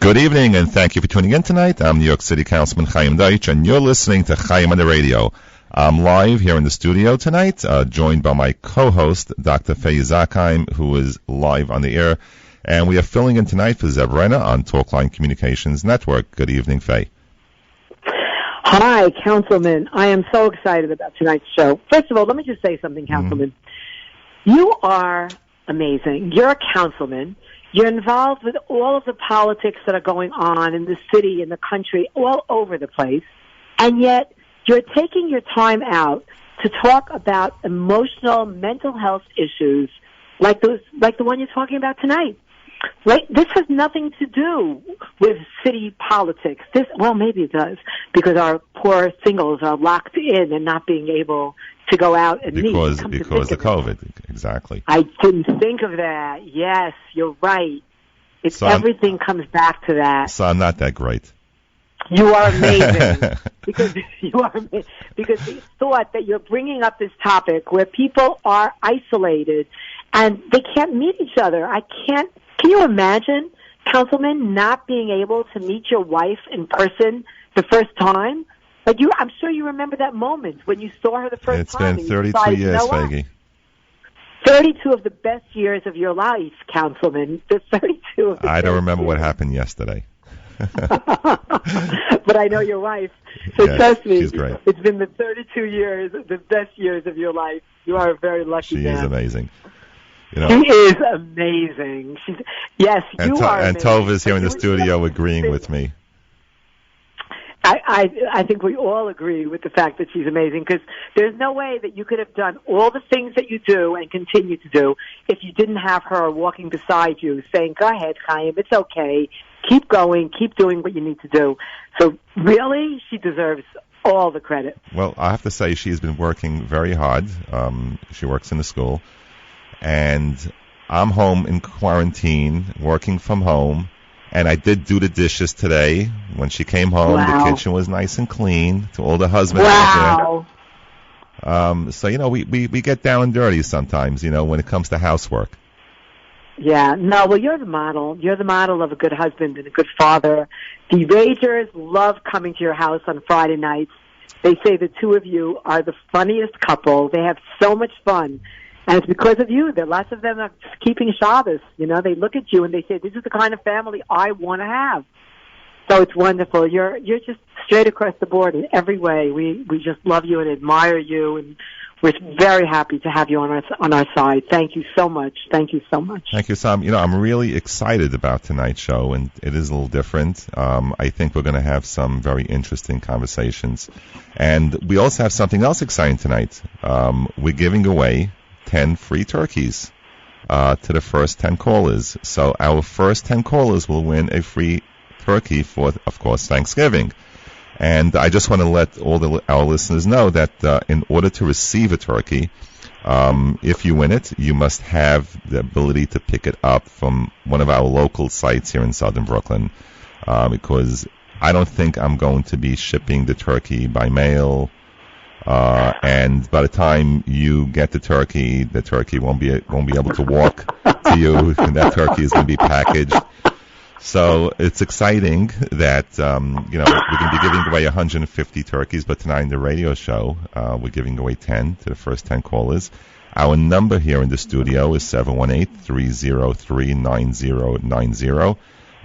Good evening, and thank you for tuning in tonight. I'm New York City Councilman Chaim, and you're listening to Chaim on the Radio. I'm live here in the studio tonight, joined by my co-host, Dr. Faye Chaim, who is live on the air. And we are filling in tonight for Zev Renner on Talkline Communications Network. Good evening, Faye. Hi, Councilman. I am so excited about tonight's show. First of all, let me just say something, Councilman. You are amazing. You're a councilman. You're involved with all of the politics that are going on in the city, in the country, all over the place. And yet, you're taking your time out to talk about emotional, mental health issues like the one you're talking about tonight. Right? This has nothing to do with city politics. Maybe it does, because our poor singles are locked in and not being able to go out and meet. Because of COVID, exactly. I didn't think of that. Yes, you're right. Everything comes back to that. So I'm not that great. You are amazing. because the thought that you're bringing up this topic where people are isolated and they can't meet each other. Can you imagine, Councilman, not being able to meet your wife in person the first time? I'm sure you remember that moment when you saw her the first time. It's been 32 years, Faggy. 32 of the best years of your life, Councilman. I don't remember what happened yesterday. But I know your wife. So trust me, she's great. It's been the 32 years, the best years of your life. You are a very lucky man. She is amazing. She is amazing. You are amazing. And Tova's here in the studio agreeing with me. I think we all agree with the fact that she's amazing, because there's no way that you could have done all the things that you do and continue to do if you didn't have her walking beside you saying, go ahead, Chaim, it's okay, keep going, keep doing what you need to do. So really, she deserves all the credit. Well, I have to say she's been working very hard. She works in the school, and I'm home in quarantine, working from home. And I did do the dishes today. When she came home, The kitchen was nice and clean. To all the husbands out there. So, we get down and dirty sometimes, when it comes to housework. Yeah. No, well, you're the model. You're the model of a good husband and a good father. The Ragers love coming to your house on Friday nights. They say the two of you are the funniest couple. They have so much fun. And it's because of you that lots of them are keeping Shabbos. They look at you and they say, this is the kind of family I want to have. So it's wonderful. You're just straight across the board in every way. We just love you and admire you, and we're very happy to have you on our side. Thank you so much. Thank you so much. Thank you, Sam. I'm really excited about tonight's show, and it is a little different. I think we're going to have some very interesting conversations. And we also have something else exciting tonight. We're giving away 10 free turkeys to the first 10 callers. So our first 10 callers will win a free turkey for, of course, Thanksgiving. And I just want to let our listeners know that in order to receive a turkey, if you win it, you must have the ability to pick it up from one of our local sites here in southern Brooklyn, because I don't think I'm going to be shipping the turkey by mail. And by the time you get the turkey won't be able to walk to you, and that turkey is going to be packaged. So it's exciting that we're going to be giving away 150 turkeys, but tonight in the radio show we're giving away 10 to the first 10 callers. Our number here in the studio is 718-303-9090.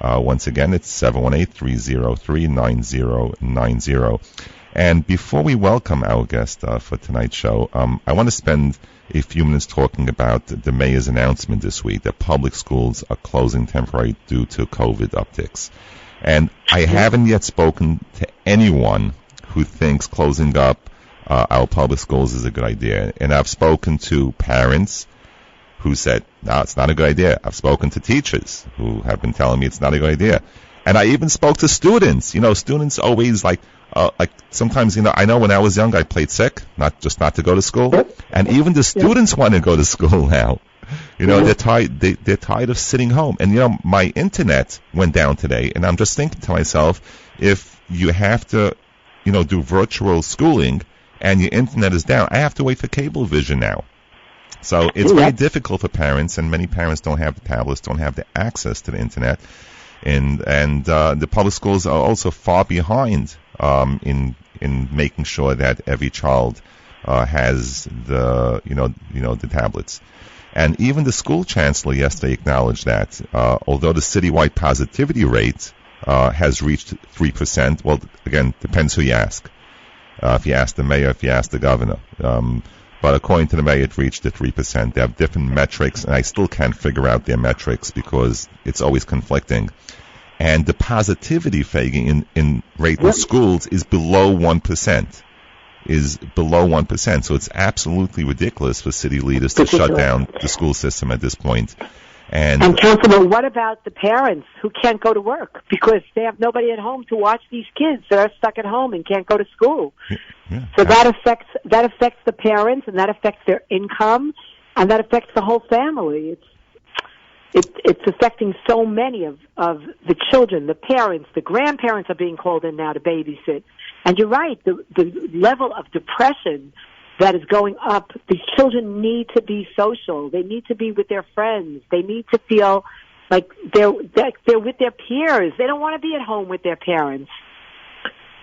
Once again, it's 718-303-9090. And before we welcome our guest for tonight's show, I want to spend a few minutes talking about the mayor's announcement this week that public schools are closing temporarily due to COVID upticks. And I haven't yet spoken to anyone who thinks closing up our public schools is a good idea. And I've spoken to parents who said, no, it's not a good idea. I've spoken to teachers who have been telling me it's not a good idea. And I even spoke to students. Students always like sometimes, I know when I was young, I played sick, not to go to school. And even the students want to go to school now. They're tired of sitting home. And, my internet went down today, and I'm just thinking to myself, if you have to, do virtual schooling and your internet is down, I have to wait for Cablevision now. So it's very difficult for parents, and many parents don't have the tablets, don't have the access to the internet. And the public schools are also far behind in making sure that every child has the tablets. And even the school chancellor yesterday acknowledged that although the citywide positivity rate has reached 3%, well, again, depends who you ask. If you ask the mayor, if you ask the governor. But according to the mayor, it reached the 3%. They have different metrics, and I still can't figure out their metrics because it's always conflicting. And the positivity figure in rate in schools is below 1%. So it's absolutely ridiculous for city leaders to shut down the school system at this point. And Councilman, what about the parents who can't go to work because they have nobody at home to watch these kids that are stuck at home and can't go to school? So that affects the parents, and that affects their income, and that affects the whole family. It's affecting so many of the children, the parents, the grandparents are being called in now to babysit. And you're right, the level of depression that is going up. These children need to be social. They need to be with their friends. They need to feel like they're with their peers. They don't want to be at home with their parents.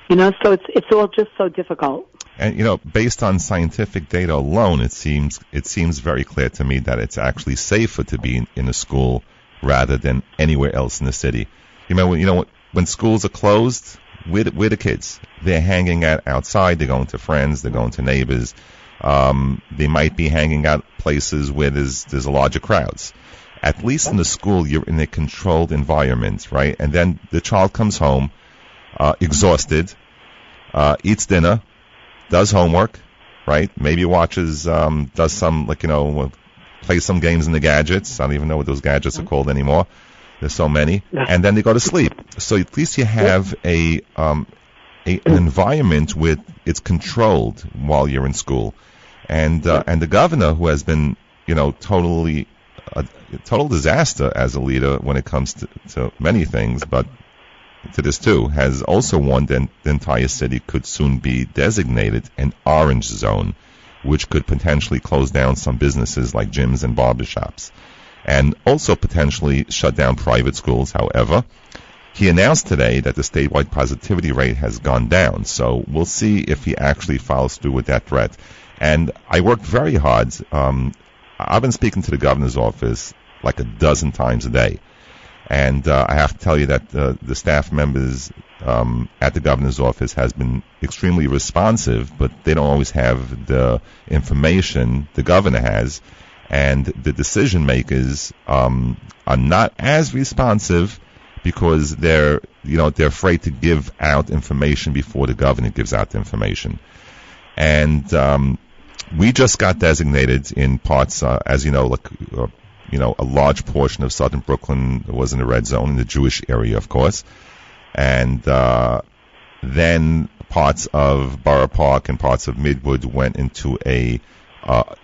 So it's all just so difficult. And based on scientific data alone, it seems very clear to me that it's actually safer to be in a school rather than anywhere else in the city. When schools are closed, where the kids? They're hanging out outside. They're going to friends. They're going to neighbors. They might be hanging out places where there's a larger crowds. At least in the school, you're in a controlled environment, right? And then the child comes home exhausted, eats dinner, does homework, right? Maybe watches, does some, plays some games in the gadgets. I don't even know what those gadgets are called anymore. There's so many. And then they go to sleep. So at least you have an environment where it's controlled while you're in school. And the governor, who has been, totally a total disaster as a leader when it comes to many things, but to this too, has also warned that the entire city could soon be designated an orange zone, which could potentially close down some businesses like gyms and barbershops, and also potentially shut down private schools. However, he announced today that the statewide positivity rate has gone down, so we'll see if he actually follows through with that threat. And I worked very hard. I've been speaking to the governor's office like a dozen times a day. And I have to tell you that the staff members at the governor's office has been extremely responsive, but they don't always have the information the governor has. And the decision makers are not as responsive because they're afraid to give out information before the governor gives out the information. And we just got designated in parts, as you know, a large portion of southern Brooklyn was in the red zone, in the Jewish area, of course. And then parts of Borough Park and parts of Midwood went into a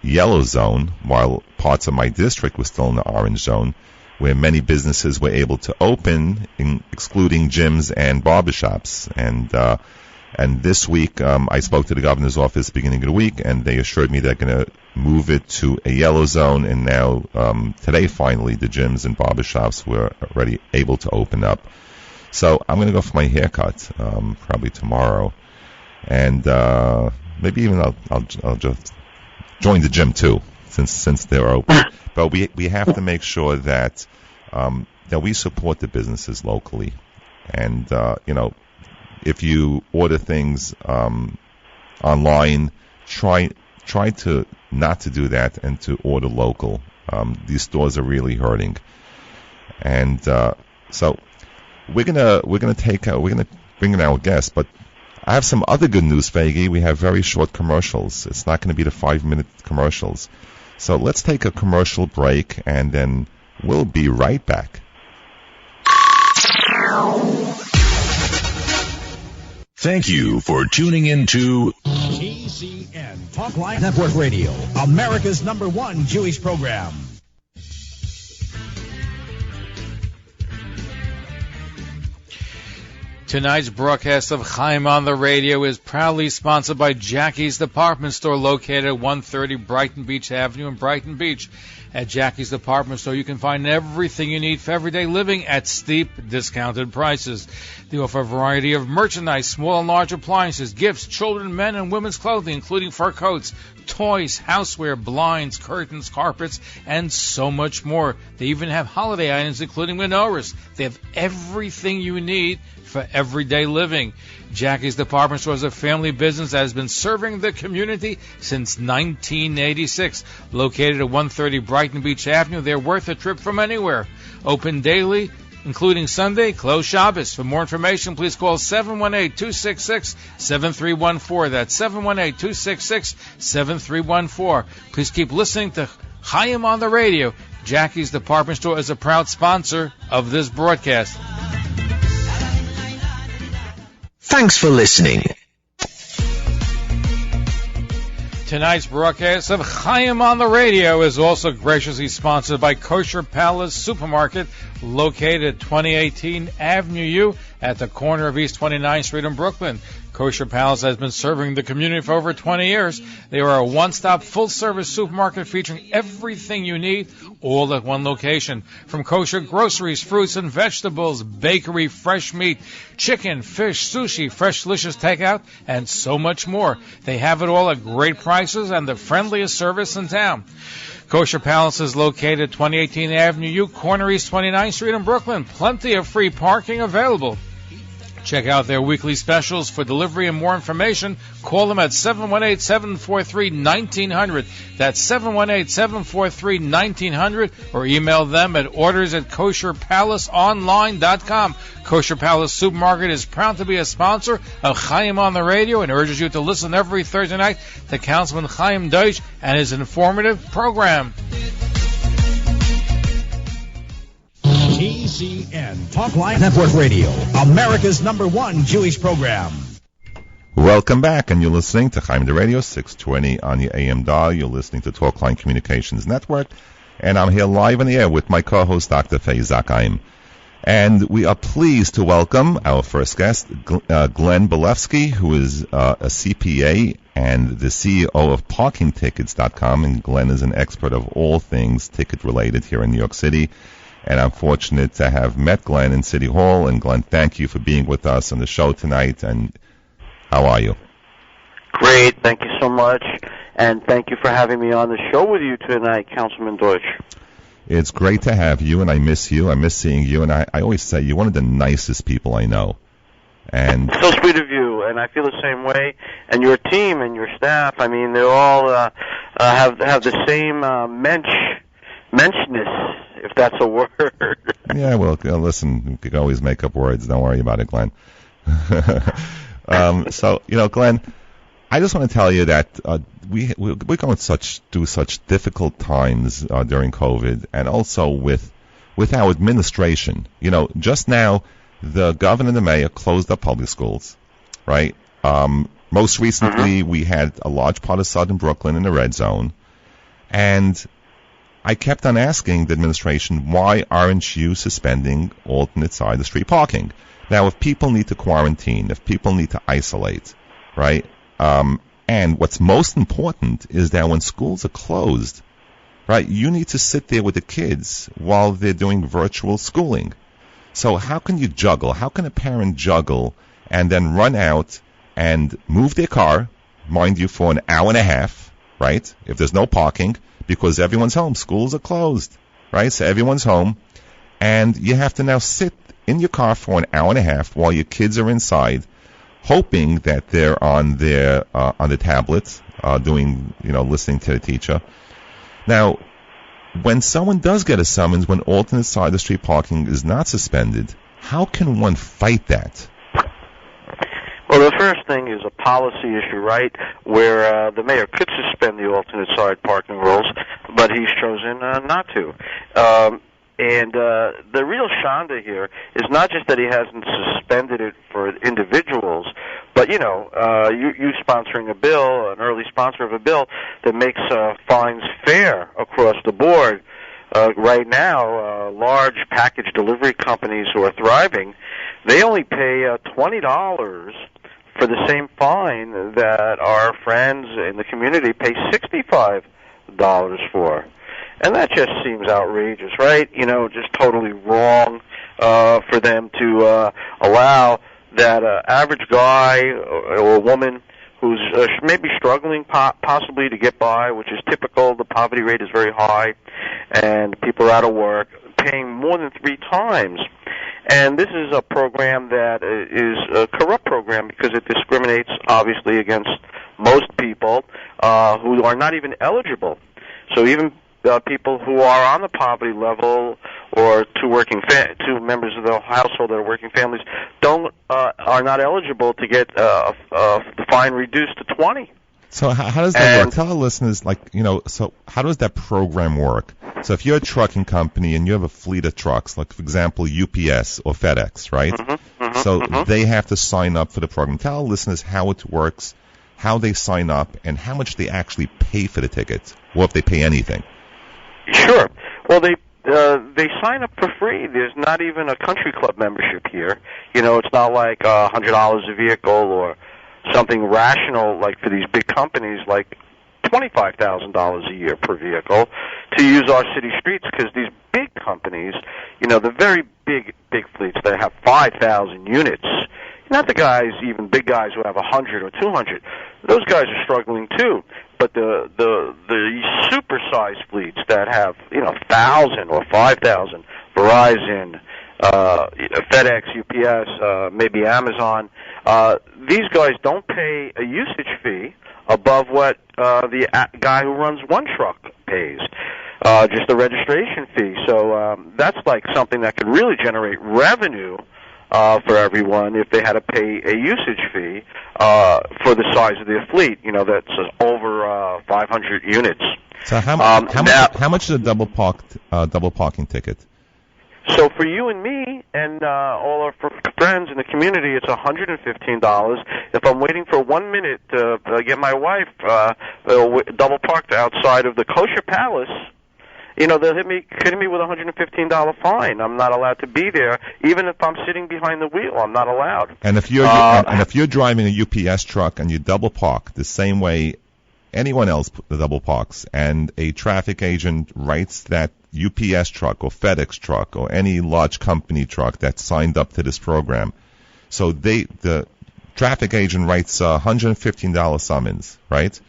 yellow zone, while parts of my district were still in the orange zone, where many businesses were able to open, excluding gyms and barbershops. And this week, I spoke to the governor's office beginning of the week, and they assured me they're going to move it to a yellow zone. And now, today, finally, the gyms and barbershops were already able to open up. So I'm going to go for my haircut, probably tomorrow. And maybe even I'll just join the gym too, since they're open. But we have to make sure that we support the businesses locally. And, if you order things online, try to not to do that and to order local. These stores are really hurting, and so we're gonna bring in our guest. But I have some other good news, Faggy. We have very short commercials. It's not going to be the 5-minute commercials. So let's take a commercial break, and then we'll be right back. Thank you for tuning in to KCN Talk Live Network Radio, America's #1 Jewish program. Tonight's broadcast of Chaim on the Radio is proudly sponsored by Jackie's Department Store, located at 130 Brighton Beach Avenue in Brighton Beach. At Jackie's Department Store, you can find everything you need for everyday living at steep, discounted prices. They offer a variety of merchandise, small and large appliances, gifts, children, men, and women's clothing, including fur coats, toys, houseware, blinds, curtains, carpets, and so much more. They even have holiday items, including menorahs. They have everything you need for everyday living. Jackie's Department Store is a family business that has been serving the community since 1986. Located at 130 Brighton Beach Avenue, they're worth a trip from anywhere. Open daily, including Sunday, closed Shabbos. For more information, please call 718-266-7314. That's 718-266-7314. Please keep listening to Chaim on the radio. Jackie's Department Store is a proud sponsor of this broadcast. Thanks for listening. Tonight's broadcast of Chaim on the Radio is also graciously sponsored by Kosher Palace Supermarket, located at 2018 Avenue U at the corner of East 29th Street in Brooklyn. Kosher Palace has been serving the community for over 20 years. They are a one-stop, full-service supermarket featuring everything you need, all at one location. From kosher groceries, fruits and vegetables, bakery, fresh meat, chicken, fish, sushi, fresh delicious takeout, and so much more. They have it all at great prices and the friendliest service in town. Kosher Palace is located at 2018 Avenue U, corner East 29th Street in Brooklyn. Plenty of free parking available. Check out their weekly specials. For delivery and more information, call them at 718-743-1900. That's 718-743-1900, or email them at orders@kosherpalaceonline.com. Kosher Palace Supermarket is proud to be a sponsor of Chaim on the Radio and urges you to listen every Thursday night to Councilman Chaim Deutsch and his informative program. KCN Talk Line Network Radio, America's #1 Jewish program. Welcome back, and you're listening to Chaim the Radio, 620 on your AM dial. You're listening to Talk Line Communications Network, and I'm here live on the air with my co-host, Dr. Faizak Chaim. And we are pleased to welcome our first guest, Glen Bolofsky, who is a CPA and the CEO of ParkingTickets.com, and Glen is an expert of all things ticket-related here in New York City. And I'm fortunate to have met Glen in City Hall. And Glen, thank you for being with us on the show tonight. And how are you? Great. Thank you so much. And thank you for having me on the show with you tonight, Councilman Deutsch. It's great to have you, and I miss you. I miss seeing you. And I always say you're one of the nicest people I know. And so sweet of you. And I feel the same way. And your team and your staff, I mean, they're all have the same menschness, if that's a word. Yeah, well, listen, we could always make up words. Don't worry about it, Glen. So, Glen, I just want to tell you that we're going through such difficult times during COVID, and also with our administration. Just now, the governor and the mayor closed up public schools, right? Most recently, we had a large part of southern Brooklyn in the red zone, and I kept on asking the administration, why aren't you suspending alternate side of the street parking? Now, if people need to quarantine, if people need to isolate, right? And what's most important is that when schools are closed, right, you need to sit there with the kids while they're doing virtual schooling. So how can you juggle? How can a parent juggle and then run out and move their car, mind you, for an hour and a half, right, if there's no parking, because everyone's home. Schools are closed, right? So everyone's home, and you have to now sit in your car for an hour and a half while your kids are inside, hoping that they're on the tablets, listening to the teacher. Now, when someone does get a summons, when alternate side of the street parking is not suspended, how can one fight that? Well, the first thing is a policy issue, right, where the mayor could suspend the alternate side parking rules, but he's chosen not to. And the real shanda here is not just that he hasn't suspended it for individuals, but, you sponsoring a bill, an early sponsor of a bill that makes fines fair across the board. Right now, large package delivery companies who are thriving, they only pay $20 for the same fine that our friends in the community pay $65 for. And that just seems outrageous, right? Just totally wrong for them to allow that average guy or woman who's maybe struggling possibly to get by, which is typical. The poverty rate is very high, and people are out of work, paying more than 3 times. And this is a program that is a corrupt program because it discriminates, obviously, against most people who are not even eligible. So even people who are on the poverty level or two members of the household that are working families are not eligible to get the fine reduced to 20. So how does that work? Tell our listeners, so how does that program work? So if you're a trucking company and you have a fleet of trucks, like, for example, UPS or FedEx, right? They have to sign up for the program. Tell our listeners how it works, how they sign up, and how much they actually pay for the ticket, or if they pay anything. Sure. Well, they sign up for free. There's not even a country club membership here. It's not like $100 a vehicle or something rational like for these big companies like $25,000 a year per vehicle to use our city streets, because these big companies, the very big fleets that have 5,000 units, not the guys, even big guys who have 100 or 200, those guys are struggling too. But the super-sized fleets that have 1,000 or 5,000, Verizon, FedEx, UPS, maybe Amazon, these guys don't pay a usage fee above what the guy who runs one truck pays, just a registration fee. So that's like something that could really generate revenue for everyone if they had to pay a usage fee for the size of their fleet, that's over 500 units. So how much is a double parking ticket? So for you and me and all our friends in the community, it's $115. If I'm waiting for 1 minute to get my wife double parked outside of the Kosher Palace, they'll hit me with a $115 fine. I'm not allowed to be there, even if I'm sitting behind the wheel. I'm not allowed. And if you're driving a UPS truck and you double park the same way anyone else double parks, and a traffic agent writes that UPS truck or FedEx truck or any large company truck that's signed up to this program, so the traffic agent writes a $115 summons, right?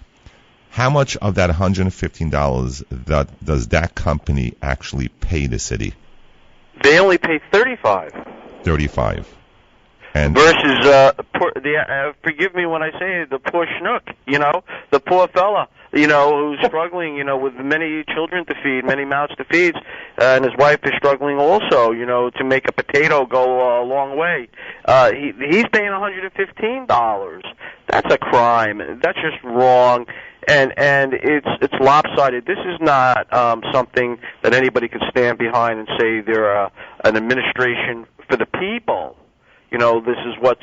How much of that $115 does that company actually pay the city? They only pay $35. $35. And versus forgive me when I say it, the poor schnook, the poor fella, who's struggling, with many children to feed, many mouths to feed, and his wife is struggling also, to make a potato go a long way. He's paying $115. That's a crime. That's just wrong. And it's lopsided. This is not something that anybody can stand behind and say they're an administration for the people. This is what's,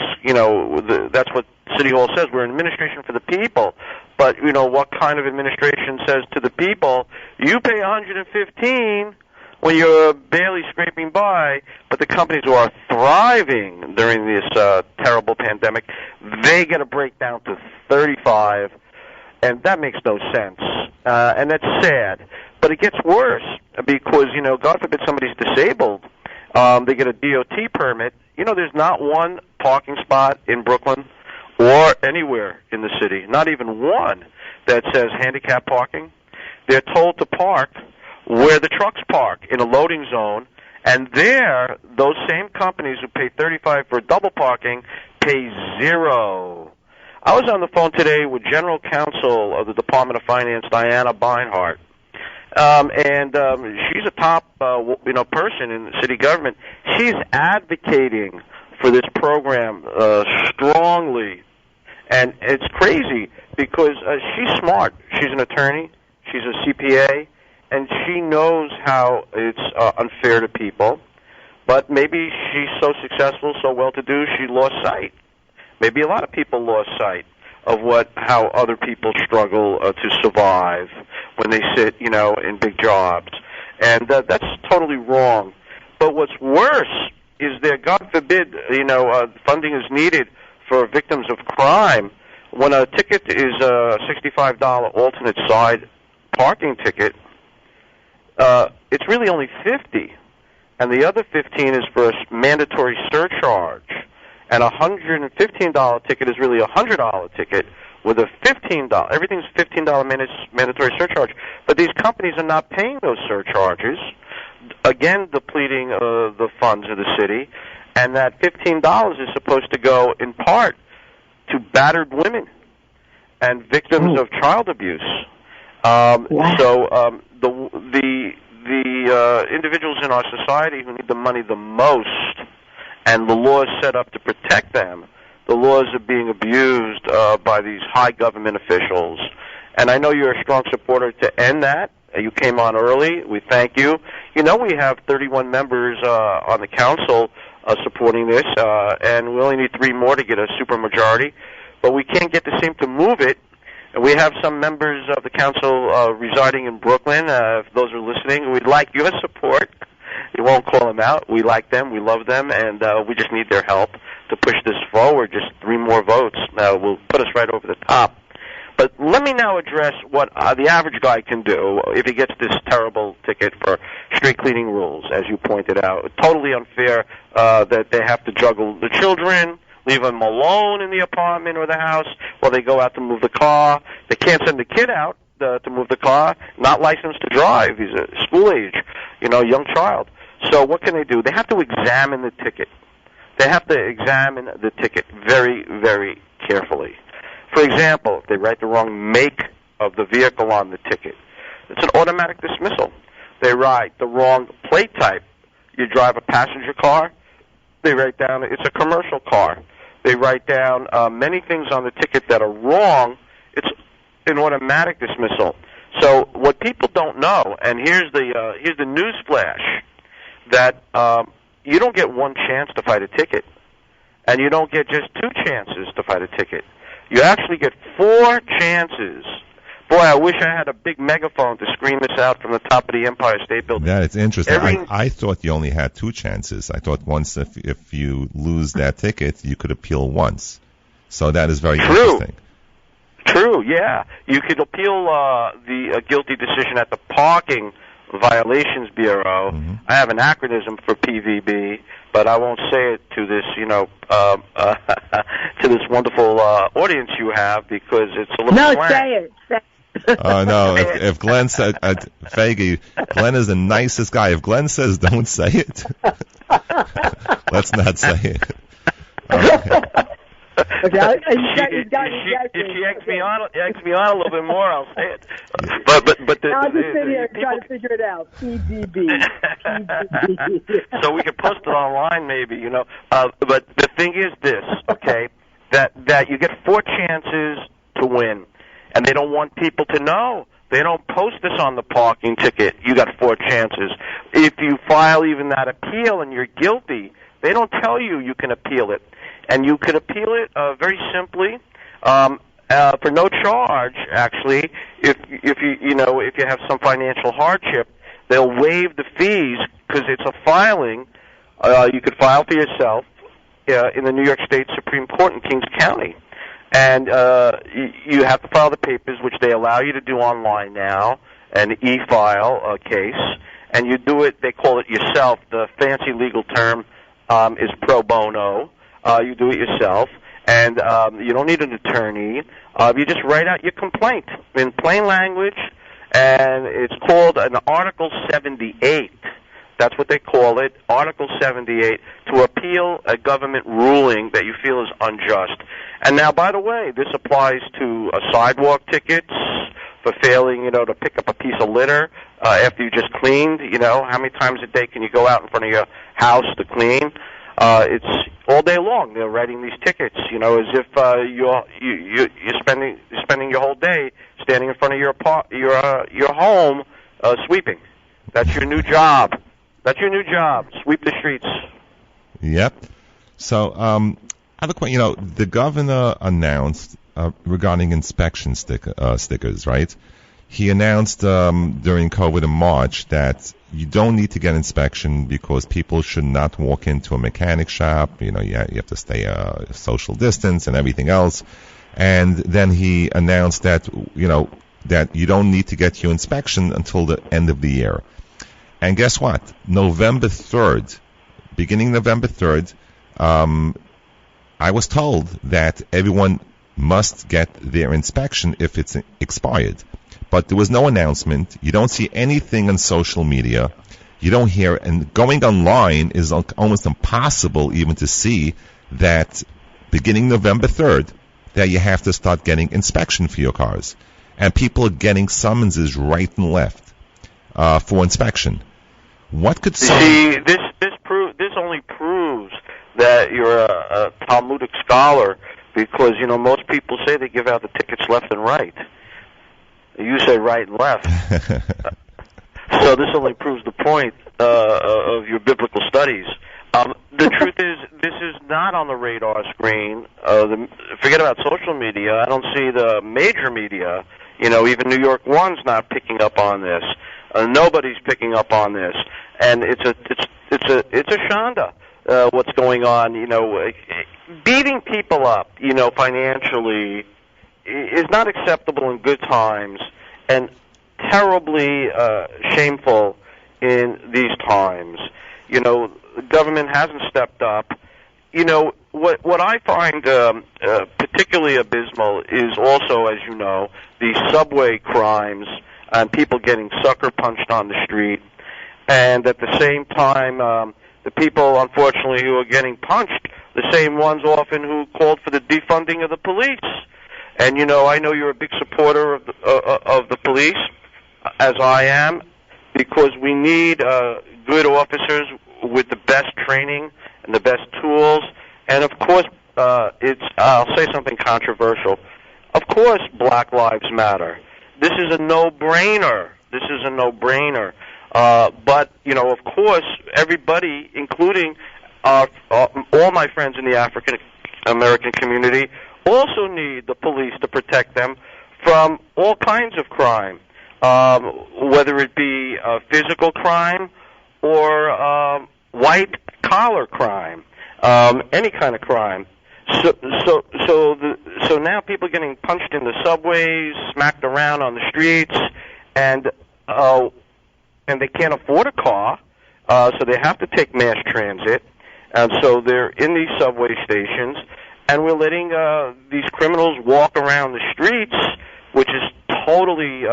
that's what City Hall says. We're an administration for the people. But, what kind of administration says to the people, you pay $115 when you're barely scraping by, but the companies who are thriving during this terrible pandemic, they get a breakdown to $35, and that makes no sense. And that's sad. But it gets worse because, God forbid somebody's disabled. They get a DOT permit. There's not one parking spot in Brooklyn or anywhere in the city, not even one, that says handicap parking. They're told to park where the trucks park, in a loading zone, and there, those same companies who pay $35 for double parking pay $0. I was on the phone today with General Counsel of the Department of Finance, Diana Beinhardt. And she's a top, person in the city government. She's advocating for this program strongly, and it's crazy because she's smart. She's an attorney. She's a CPA, and she knows how it's unfair to people. But maybe she's so successful, so well-to-do, she lost sight. Maybe a lot of people lost sight of how other people struggle to survive when they sit, in big jobs. And that's totally wrong. But what's worse is that, God forbid, funding is needed for victims of crime. When a ticket is a $65 alternate side parking ticket, it's really only $50, and the other $15 is for a mandatory surcharge. And a $115 ticket is really a $100 ticket with a $15. Everything's $15 mandatory surcharge. But these companies are not paying those surcharges, again depleting the funds of the city. And that $15 is supposed to go in part to battered women and victims of child abuse. So the individuals in our society who need the money the most, and the laws set up to protect them, the laws are being abused by these high government officials. And I know you're a strong supporter to end that. You came on early. We thank you. You know, we have 31 members on the council supporting this, and we only need 3 more to get a supermajority. But we can't get the same to move it. And we have some members of the council residing in Brooklyn. If those are listening, we'd like your support. You won't call them out. We like them. We love them. And we just need their help to push this forward. Just 3 more votes will put us right over the top. But let me now address what the average guy can do if he gets this terrible ticket for street cleaning rules, as you pointed out. Totally unfair that they have to juggle the children, leave them alone in the apartment or the house while they go out to move the car. They can't send the kid out to move the car, not licensed to drive. He's a school age, young child. So what can they do? They have to examine the ticket. They have to examine the ticket very, very carefully. For example, if they write the wrong make of the vehicle on the ticket, it's an automatic dismissal. They write the wrong plate type. You drive a passenger car, they write down it's a commercial car. They write down many things on the ticket that are wrong. It's an automatic dismissal. So what people don't know, and here's the news flash, that you don't get 1 chance to fight a ticket, and you don't get just 2 chances to fight a ticket. You actually get 4 chances. Boy, I wish I had a big megaphone to scream this out from the top of the Empire State Building. Yeah, it's interesting. I thought you only had 2 chances. I thought once if you lose that ticket, you could appeal once. So that is very interesting. True, yeah. You could appeal the guilty decision at the Parking Violations Bureau. Mm-hmm. I have an acronym for PVB, but I won't say it to this, to this wonderful audience you have because it's a little slang. No, say it. No, if Glenn said, Faggy, Glenn is the nicest guy. If Glenn says don't say it, let's not say it. Okay. If she eggs me on a little bit more, I'll say it. But I'll just sit here and try to figure it out. PDB. So we can post it online, maybe, But the thing is this, okay, that you get 4 chances to win, and they don't want people to know. They don't post this on the parking ticket. You got 4 chances. If you file even that appeal and you're guilty, they don't tell you can appeal it. And you could appeal it very simply for no charge. Actually, if you have some financial hardship, they'll waive the fees because it's a filing. You could file for yourself in the New York State Supreme Court in Kings County, and you have to file the papers, which they allow you to do online now, an e-file case, and you do it. They call it yourself. The fancy legal term is pro bono. You do it yourself, and you don't need an attorney. You just write out your complaint in plain language, and it's called an Article 78. That's what they call it, Article 78, to appeal a government ruling that you feel is unjust. And now, by the way, this applies to sidewalk tickets for failing, to pick up a piece of litter after you just cleaned. How many times a day can you go out in front of your house to clean? It's all day long. They're writing these tickets, as if you're spending your whole day standing in front of your home sweeping. That's your new job. Sweep the streets. Yep. So, I have a question. The governor announced regarding inspection stickers, right? He announced during COVID in March that you don't need to get inspection because people should not walk into a mechanic shop. You have to stay a social distance and everything else. And then he announced that that you don't need to get your inspection until the end of the year. And guess what? November 3rd, beginning November 3rd, I was told that everyone must get their inspection if it's expired. But there was no announcement. You don't see anything on social media. You don't hear, and going online is almost impossible even to see that beginning November 3rd, that you have to start getting inspection for your cars. And people are getting summonses right and left for inspection. What could see? This only proves that you're a Talmudic scholar, because most people say they give out the tickets left and right. You say right and left. So this only proves the point of your biblical studies. The truth is, this is not on the radar screen. Forget about social media. I don't see the major media. Even New York One's not picking up on this. Nobody's picking up on this, and it's a shanda. What's going on? Beating people up, financially, is not acceptable in good times, and terribly shameful in these times. The government hasn't stepped up. What I find particularly abysmal is also, as you know, the subway crimes and people getting sucker punched on the street, and at the same time, the people, unfortunately, who are getting punched, the same ones often who called for the defunding of the police. And I know you're a big supporter of the police, as I am, because we need good officers with the best training and the best tools. And of course, I'll say something controversial. Of course, Black Lives Matter. This is a no-brainer. But of course, everybody, including all my friends in the African American community, also need the police to protect them from all kinds of crime, whether it be physical crime or white-collar crime, any kind of crime. So now people are getting punched in the subways, smacked around on the streets, and they can't afford a car, so they have to take mass transit, and so they're in these subway stations, and we're letting these criminals walk around the streets, which is totally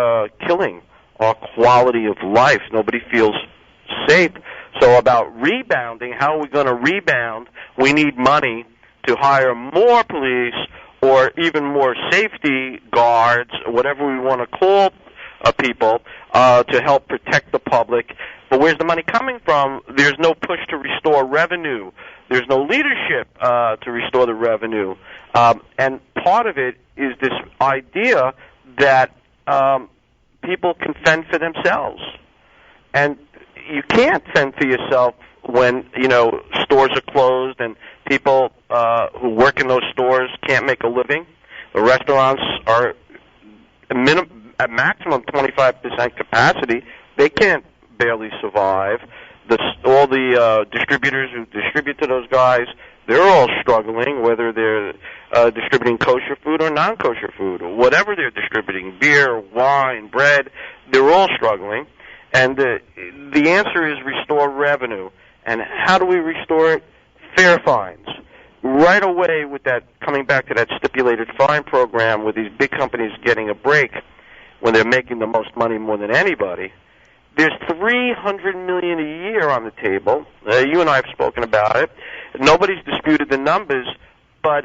killing our quality of life. Nobody feels safe. So about rebounding, how are we going to rebound? We need money to hire more police or even more safety guards, whatever we want to call people, to help protect the public. But where's the money coming from? There's no push to restore revenue. There's no leadership to restore the revenue. And part of it is this idea that people can fend for themselves. And you can't fend for yourself when, stores are closed and people who work in those stores can't make a living. The restaurants are at maximum 25% capacity. They can't barely survive. All the distributors who distribute to those guys, they're all struggling, whether they're distributing kosher food or non-kosher food, or whatever they're distributing, beer, wine, bread, they're all struggling. And the answer is restore revenue. And how do we restore it? Fair fines. Right away with that, coming back to that stipulated fine program with these big companies getting a break when they're making the most money more than anybody, there's $300 million a year on the table. You and I have spoken about it. Nobody's disputed the numbers, but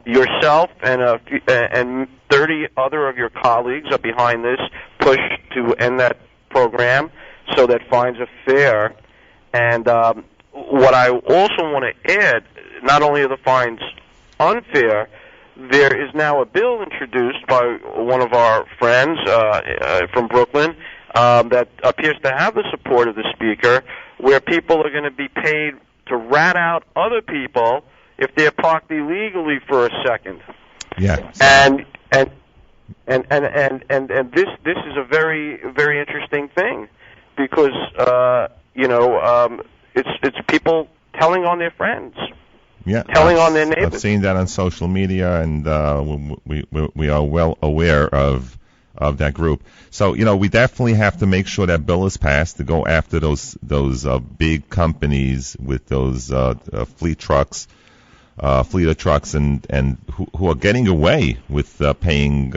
yourself and 30 other of your colleagues are behind this push to end that program so that fines are fair. And what I also want to add, not only are the fines unfair, there is now a bill introduced by one of our friends from Brooklyn that appears to have the support of the Speaker, where people are going to be paid to rat out other people if they're parked illegally for a second. Yeah. And this is a very, very interesting thing, because it's people telling on their friends. Yeah, telling on their neighbors. I've seen that on social media, and we are well aware of that group. So, we definitely have to make sure that bill is passed to go after those big companies with those fleet of trucks, and who are getting away with paying,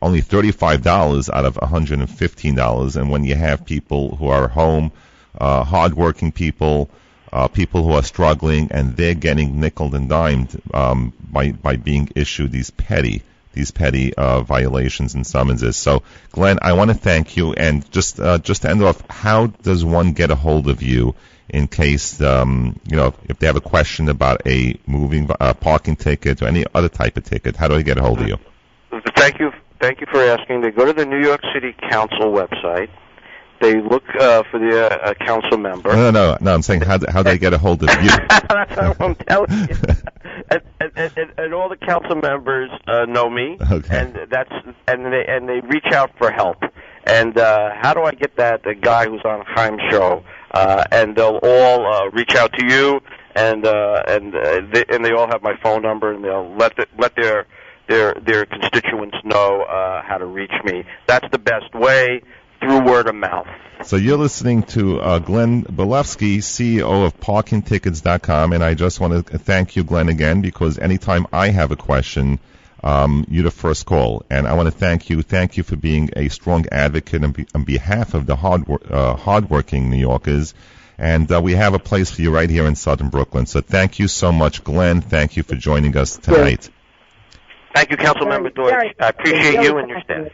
only $35 out of $115. And when you have people who are home, hardworking people who are struggling, and they're getting nickeled and dimed by being issued these petty violations and summonses. So, Glenn, I want to thank you. And just to end off, how does one get a hold of you in case if they have a question about a parking ticket or any other type of ticket? How do I get a hold of you? Thank you for asking. They go to the New York City Council website. They look for the council member. No. I'm saying how do they get a hold of you? That's what I'm telling you. And all the council members know me. Okay. And they reach out for help. And how do I get the guy who's on Chaim's show? And they'll all reach out to you, and they all have my phone number, and they'll let their constituents know how to reach me. That's the best way, through word of mouth. So you're listening to Glen Bolofsky, CEO of ParkingTickets.com, and I just want to thank you, Glenn, again, because anytime I have a question, you're the first call. And I want to thank you for being a strong advocate on behalf of the hardworking New Yorkers. And we have a place for you right here in Southern Brooklyn. So thank you so much, Glenn. Thank you for joining us tonight. Thank you, Councilmember Deutsch. I appreciate you and your staff.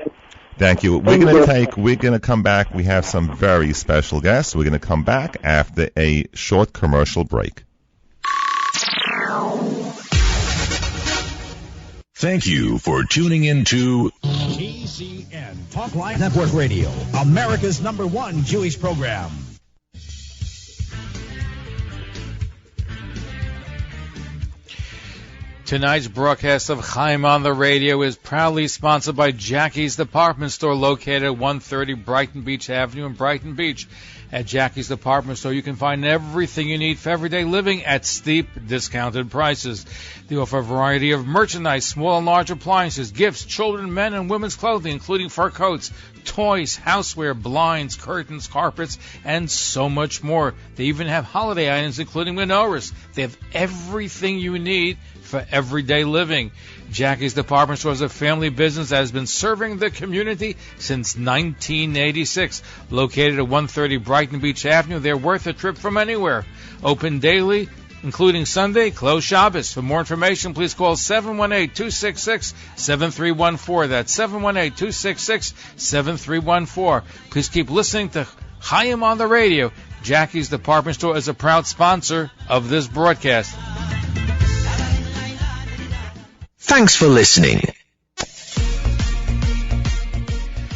Thank you. We're going to come back. We have some very special guests. We're going to come back after a short commercial break. Thank you for tuning in to KCN Talk Live Network Radio, America's #1 Jewish program. Tonight's broadcast of Chaim on the Radio is proudly sponsored by Jackie's Department Store, located at 130 Brighton Beach Avenue in Brighton Beach. At Jackie's Department Store, you can find everything you need for everyday living at steep, discounted prices. They offer a variety of merchandise, small and large appliances, gifts, children, men, and women's clothing, including fur coats, toys, houseware, blinds, curtains, carpets, and so much more. They even have holiday items, including menorahs. They have everything you need for everyday living. Jackie's Department Store is a family business that has been serving the community since 1986. Located at 130 Brighton Beach Avenue, they're worth a trip from anywhere. Open daily, including Sunday, closed Shabbos. For more information, please call 718-266-7314. That's 718-266-7314. Please keep listening to Chaim on the Radio. Jackie's Department Store is a proud sponsor of this broadcast. Thanks for listening.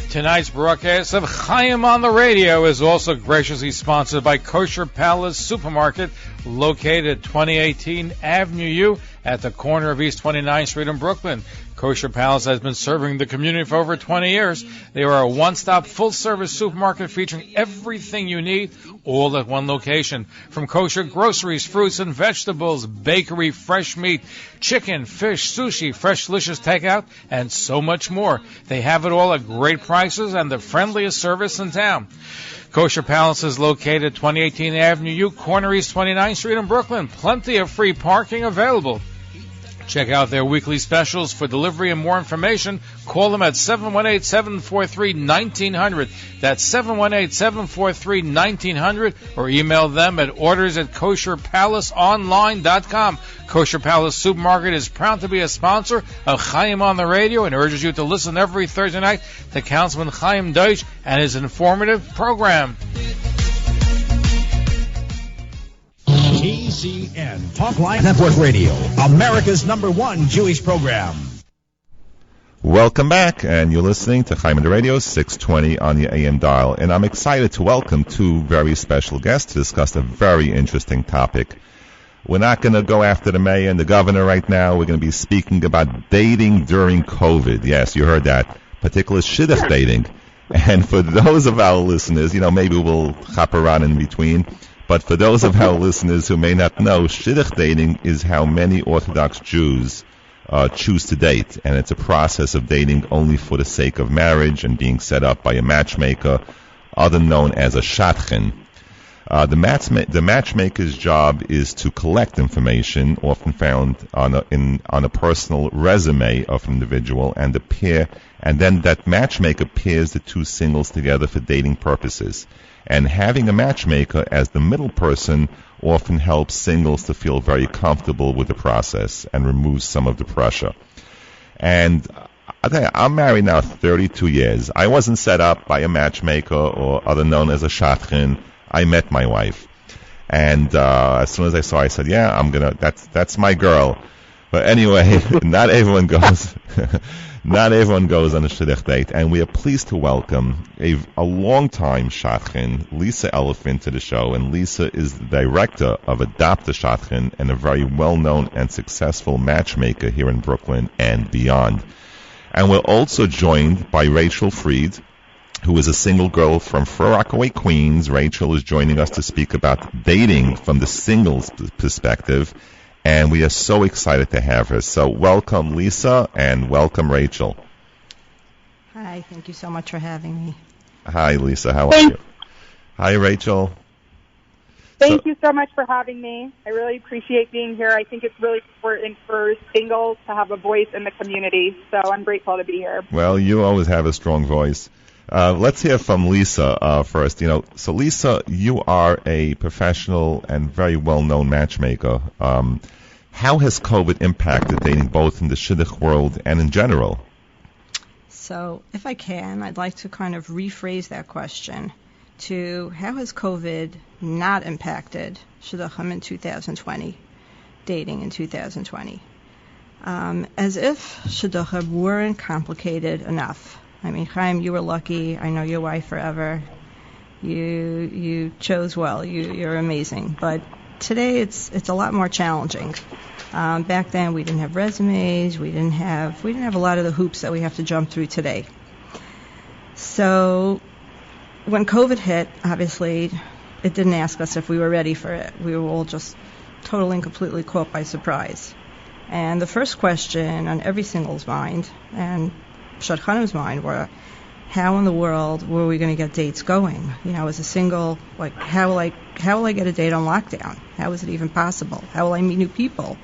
Tonight's broadcast of Chaim on the Radio is also graciously sponsored by Kosher Palace Supermarket, located at 2018 Avenue U at the corner of East 29th Street in Brooklyn. Kosher Palace has been serving the community for over 20 years. They are a one-stop, full-service supermarket featuring everything you need, all at one location. From kosher groceries, fruits and vegetables, bakery, fresh meat, chicken, fish, sushi, fresh delicious takeout, and so much more. They have it all at great prices and the friendliest service in town. Kosher Palace is located at 2018 Avenue U, corner East 29th Street in Brooklyn. Plenty of free parking available. Check out their weekly specials. For delivery and more information, call them at 718-743-1900. That's 718-743-1900, or email them at orders@kosherpalaceonline.com. Kosher Palace Supermarket is proud to be a sponsor of Chaim on the Radio and urges you to listen every Thursday night to Councilman Chaim Deutsch and his informative program. KCN Talk Live Network Radio, America's #1 Jewish program. Welcome back, and you're listening to Chaim on the Radio, 620 on the AM dial. And I'm excited to welcome two very special guests to discuss a very interesting topic. We're not going to go after the mayor and the governor right now. We're going to be speaking about dating during COVID. Yes, you heard that. Particular shidduch dating. And for those of our listeners, maybe we'll hop around in between. But for those of our listeners who may not know, shidduch dating is how many Orthodox Jews choose to date, and it's a process of dating only for the sake of marriage and being set up by a matchmaker, other known as a Shadchan. The matchmaker's job is to collect information, often found on a personal resume of an individual, and then that matchmaker pairs the two singles together for dating purposes. And having a matchmaker as the middle person often helps singles to feel very comfortable with the process and removes some of the pressure. And I tell you, I'm married now 32 years. I wasn't set up by a matchmaker or other known as a Shadchan. I met my wife, and as soon as I saw her, I said, "Yeah, that's my girl." But anyway, not everyone goes on a shidduch date, and we are pleased to welcome a longtime Shadchan, Lisa Elefant, to the show. And Lisa is the director of Adopt a Shadchan and a very well-known and successful matchmaker here in Brooklyn and beyond. And we're also joined by Rachel Fried, who is a single girl from Rockaway, Queens. Rachel is joining us to speak about dating from the singles perspective, and we are so excited to have her. So welcome, Lisa, and welcome, Rachel. Hi, thank you so much for having me. Hi, Lisa, how are you? Hi, Rachel. Thank you so much for having me. I really appreciate being here. I think it's really important for singles to have a voice in the community, so I'm grateful to be here. Well, you always have a strong voice. Let's hear from Lisa first. So Lisa, you are a professional and very well-known matchmaker. How has COVID impacted dating both in the shidduch world and in general? So, if I can, I'd like to kind of rephrase that question to how has COVID not impacted shidduchim in 2020, dating in 2020? As if shidduchim weren't complicated enough. I mean, Chaim, you were lucky. I know your wife forever. You chose well. You're amazing. But today it's a lot more challenging. Back then we didn't have resumes. We didn't have a lot of the hoops that we have to jump through today. So when COVID hit, obviously it didn't ask us if we were ready for it. We were all just totally and completely caught by surprise. And the first question on every single's mind and Shadchanim's mind were, how in the world were we going to get dates going? As a single, how will I get a date on lockdown? How is it even possible? How will I meet new people?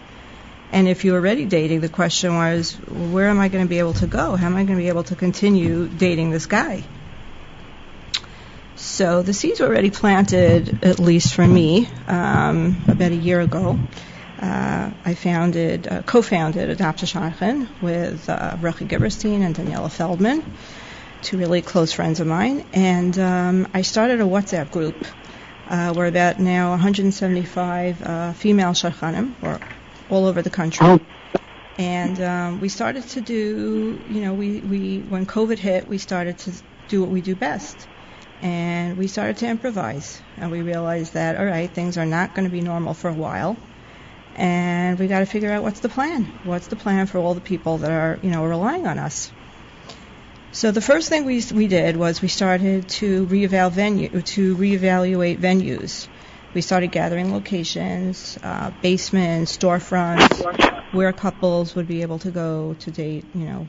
And if you were already dating, the question was, where am I going to be able to go? How am I going to be able to continue dating this guy? So the seeds were already planted, at least for me, about a year ago. I co-founded Adopt a Shadchan with Rochi Giberstein and Daniela Feldman, two really close friends of mine. And I started a WhatsApp group. We're about now 175 female Shadchanim, or all over the country. And we started to do, when COVID hit, we started to do what we do best. And we started to improvise. And we realized that, all right, things are not going to be normal for a while. And we got to figure out what's the plan. What's the plan for all the people that are, relying on us? So the first thing we did was we started to reevaluate venues. We started gathering locations, basements, storefronts, where couples would be able to go to date,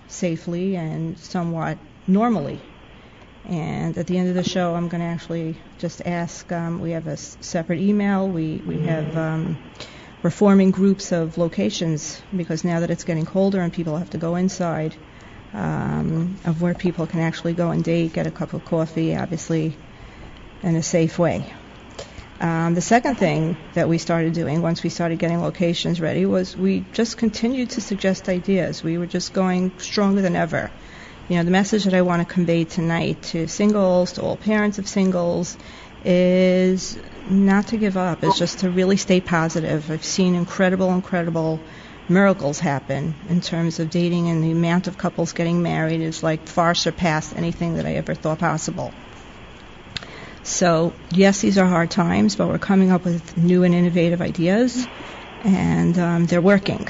safely and somewhat normally. And at the end of the show, I'm going to actually just ask. We have a separate email. We have. We're forming groups of locations because now that it's getting colder and people have to go inside, of where people can actually go and date, get a cup of coffee, obviously, in a safe way. The second thing that we started doing once we started getting locations ready was we just continued to suggest ideas. We were just going stronger than ever. The message that I want to convey tonight to singles, to all parents of singles, is not to give up. It's just to really stay positive. I've seen incredible miracles happen in terms of dating, and the amount of couples getting married is far surpassed anything that I ever thought possible. So, yes, these are hard times, but we're coming up with new and innovative ideas, and they're working.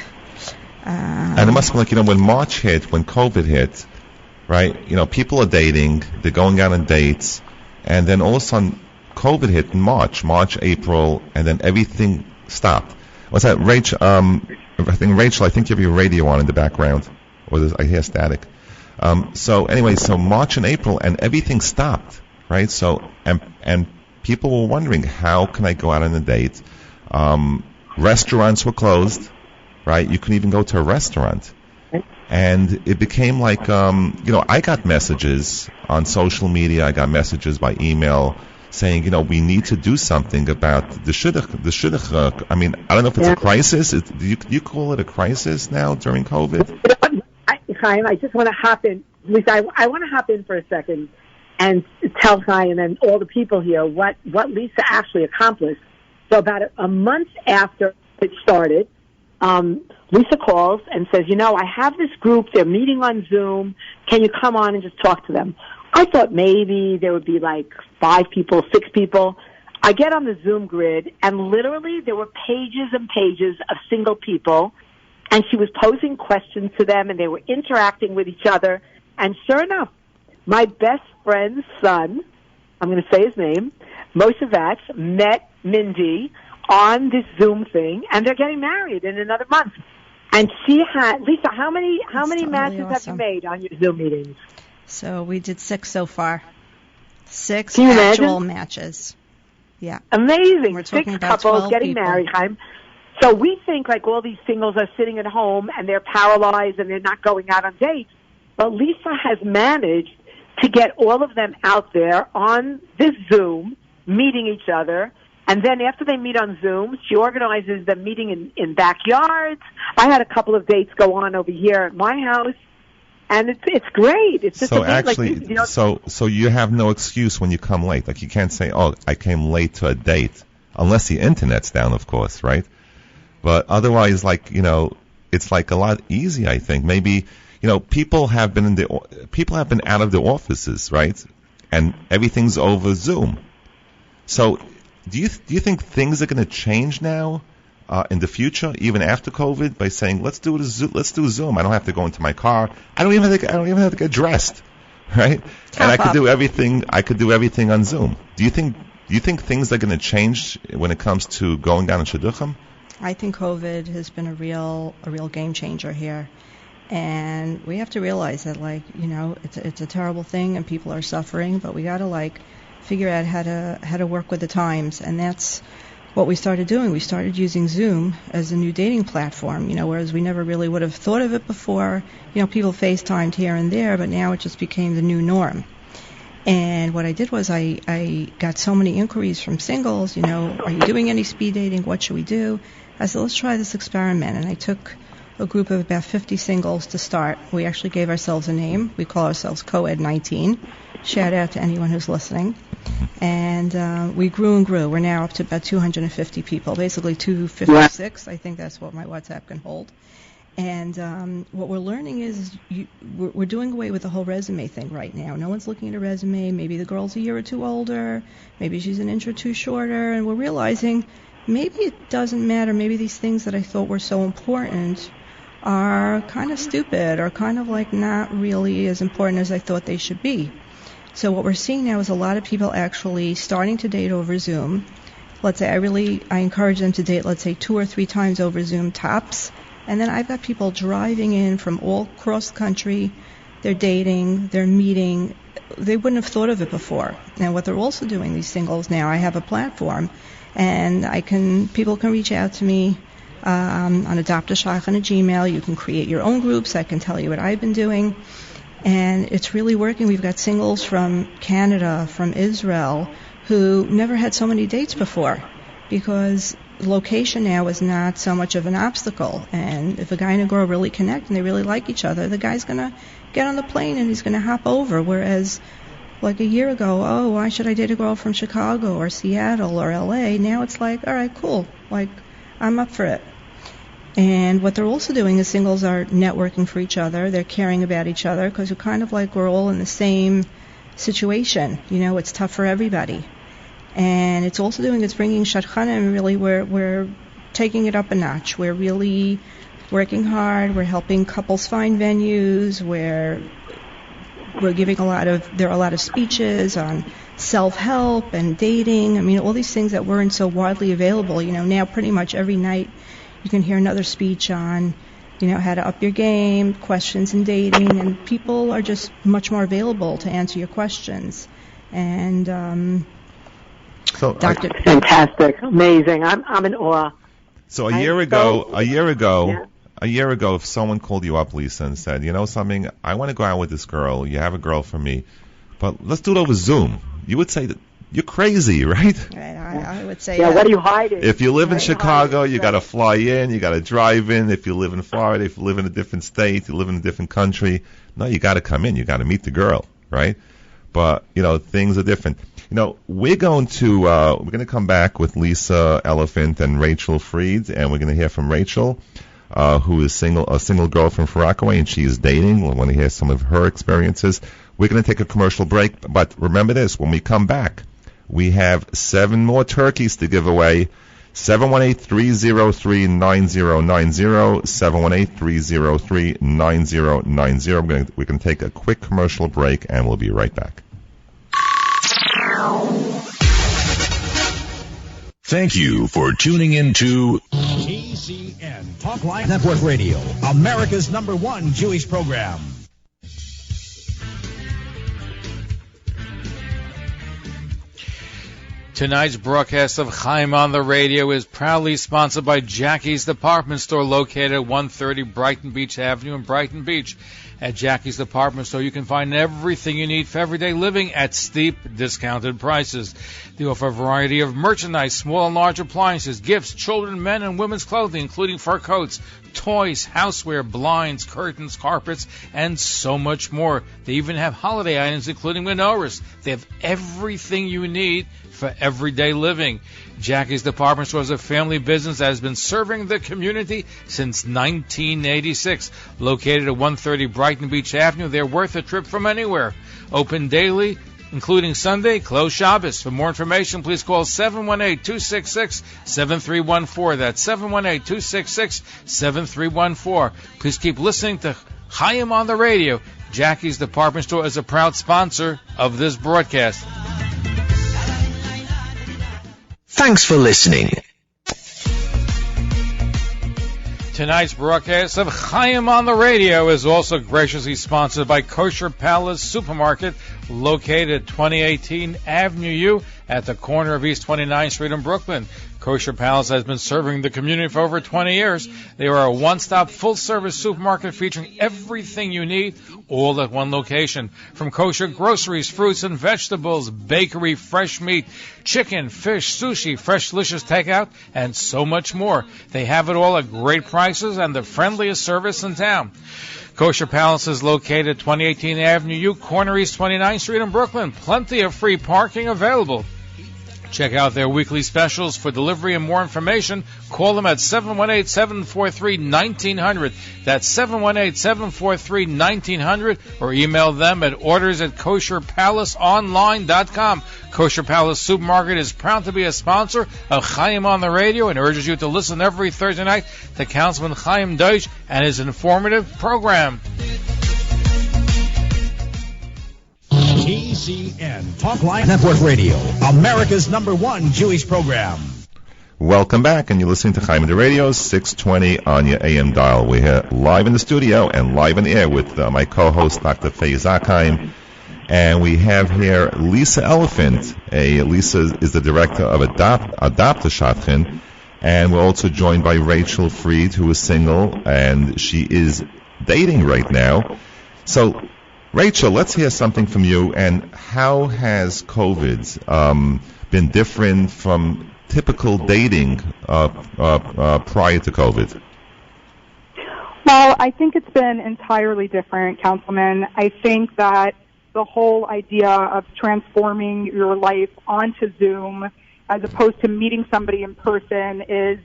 And it must be when March hit, when COVID hit, right? People are dating, they're going out on dates, and then all of a sudden COVID hit in March, April, and then everything stopped. What's that, Rachel? I think you have your radio on in the background, or I hear static. So anyway, so March and April, and everything stopped, right? So and people were wondering, how can I go out on a date? Restaurants were closed, right? You couldn't even go to a restaurant. And it became like, I got messages on social media, I got messages by email saying, we need to do something about the shidduch. I mean, I don't know if it's a crisis. Do you call it a crisis now during COVID? Chaim, I just want to hop in. At least I want to hop in for a second and tell Chaim and all the people here what Lisa actually accomplished. So about a month after it started, Lisa calls and says, I have this group. They're meeting on Zoom. Can you come on and just talk to them? I thought maybe there would be like 5 people, 6 people. I get on the Zoom grid, and literally there were pages and pages of single people, and she was posing questions to them, and they were interacting with each other. And sure enough, my best friend's son, I'm going to say his name, Moshe Vatz, met Mindy on this Zoom thing, and they're getting married in another month. And she had, Lisa, how many matches have you made on your Zoom meetings? So we did 6 so far. 6 actual imagine? Matches. Yeah. Amazing. We're 6 couples getting married, Chaim. So we think like all these singles are sitting at home and they're paralyzed and they're not going out on dates. But Lisa has managed to get all of them out there on this Zoom, meeting each other. And then after they meet on Zoom, she organizes them meeting in backyards. I had a couple of dates go on over here at my house. And it's great. It's just so amazing. actually, so you have no excuse when you come late. Like you can't say, "Oh, I came late to a date," unless the internet's down, of course, right? But otherwise, it's like a lot easier. I think maybe people have been out of the offices, right? And everything's over Zoom. So do you think things are going to change now? In the future, even after COVID, by saying let's do Zoom. I don't have to go into my car. I don't even have to get dressed, right? And I could do everything. I could do everything on Zoom. Do you think things are going to change when it comes to going down in shidduchim? I think COVID has been a real game changer here, and we have to realize that it's a terrible thing and people are suffering, but we got to figure out how to work with the times, and that's what we started doing. We started using Zoom as a new dating platform, whereas we never really would have thought of it before. People FaceTimed here and there, but now it just became the new norm. And what I did was I got so many inquiries from singles, are you doing any speed dating? What should we do? I said, let's try this experiment. And I took a group of about 50 singles to start. We actually gave ourselves a name. We call ourselves Co-Ed 19. Shout out to anyone who's listening. And we grew and grew. We're now up to about 250 people, basically 256. I think that's what my WhatsApp can hold. And what we're learning is we're doing away with the whole resume thing right now. No one's looking at a resume. Maybe the girl's a year or 2 older. Maybe she's an inch or 2 shorter. And we're realizing maybe it doesn't matter. Maybe these things that I thought were so important are kind of stupid or kind of not really as important as I thought they should be. So what we're seeing now is a lot of people actually starting to date over Zoom. Let's say I encourage them to date, let's say 2 or 3 times over Zoom tops. And then I've got people driving in from all across the country. They're dating, they're meeting. They wouldn't have thought of it before. Now what they're also doing, these singles now, I have a platform and people can reach out to me on Adopt a Shadchan at Gmail. You can create your own groups. I can tell you what I've been doing. And it's really working. We've got singles from Canada, from Israel, who never had so many dates before because location now is not so much of an obstacle. And if a guy and a girl really connect and they really like each other, the guy's going to get on the plane and he's going to hop over. Whereas a year ago, why should I date a girl from Chicago or Seattle or LA? Now it's all right, cool. I'm up for it. And what they're also doing is singles are networking for each other. They're caring about each other because we're all in the same situation. It's tough for everybody. And it's also bringing Shadchan, really, we're taking it up a notch. We're really working hard. We're helping couples find venues. We're giving there are a lot of speeches on self-help and dating. All these things that weren't so widely available. Now pretty much every night you can hear another speech on, how to up your game, questions in dating, and people are just much more available to answer your questions. And Dr. Fantastic, amazing. I'm in awe. So a year ago, if someone called you up, Lisa, and said, you know something, I want to go out with this girl. You have a girl for me, but let's do it over Zoom. You would say that you're crazy, right? I would say. Yeah. What are you hiding? If you live in Chicago, you got to fly in. You got to drive in. If you live in Florida, if you live in a different state, you live in a different country. No, you got to come in. You got to meet the girl, right? But things are different. We're going to come back with Lisa Elefant and Rachel Fried, and we're going to hear from Rachel, who is a single girlfriend from Rockaway, and she is dating. We want to hear some of her experiences. We're going to take a commercial break, but remember this: when we come back, we have 7 more turkeys to give away. 718-303-9090, 718-303-9090. We're going to take a quick commercial break, and we'll be right back. Thank you for tuning in to KCN Talk Live Network Radio, America's #1 Jewish program. Tonight's broadcast of Chaim on the Radio is proudly sponsored by Jackie's Department Store, located at 130 Brighton Beach Avenue in Brighton Beach. At Jackie's Department Store, you can find everything you need for everyday living at steep, discounted prices. They offer a variety of merchandise, small and large appliances, gifts, children, men, and women's clothing, including fur coats, toys, houseware, blinds, curtains, carpets, and so much more. They even have holiday items, including menorahs. They have everything you need for everyday living. Jackie's Department Store is a family business that has been serving the community since 1986. Located at 130 Brighton Beach Avenue, they're worth a trip from anywhere. Open daily, including Sunday, closed Shabbos. For more information, please call 718-266-7314. That's 718-266-7314. Please keep listening to Chaim on the Radio. Jackie's Department Store is a proud sponsor of this broadcast. Thanks for listening. Tonight's broadcast of Chaim on the Radio is also graciously sponsored by Kosher Palace Supermarket, located at 2018 Avenue U at the corner of East 29th Street in Brooklyn. Kosher Palace has been serving the community for over 20 years. They are a one-stop, full-service supermarket featuring everything you need, all at one location. From kosher groceries, fruits and vegetables, bakery, fresh meat, chicken, fish, sushi, fresh delicious takeout, and so much more. They have it all at great prices and the friendliest service in town. Kosher Palace is located at 2018 Avenue U, corner East 29th Street in Brooklyn. Plenty of free parking available. Check out their weekly specials. For delivery and more information, call them at 718-743-1900. That's 718-743-1900, or email them at orders@kosherpalaceonline.com. Kosher Palace Supermarket is proud to be a sponsor of Chaim on the Radio and urges you to listen every Thursday night to Councilman Chaim Deutsch and his informative program. KCN Talk Live Network Radio, America's #1 Jewish program. Welcome back, and you're listening to Chaim on the Radio, 620 on your AM dial. We're here live in the studio and live on air with my co-host, Dr. Chaim. And we have here Lisa Elefant. Lisa is the director of Adopt a Shadchan. And we're also joined by Rachel Fried, who is single, and she is dating right now. So, Rachel, let's hear something from you. And how has COVID been different from typical dating prior to COVID? Well, I think it's been entirely different, Councilman. I think that the whole idea of transforming your life onto Zoom as opposed to meeting somebody in person is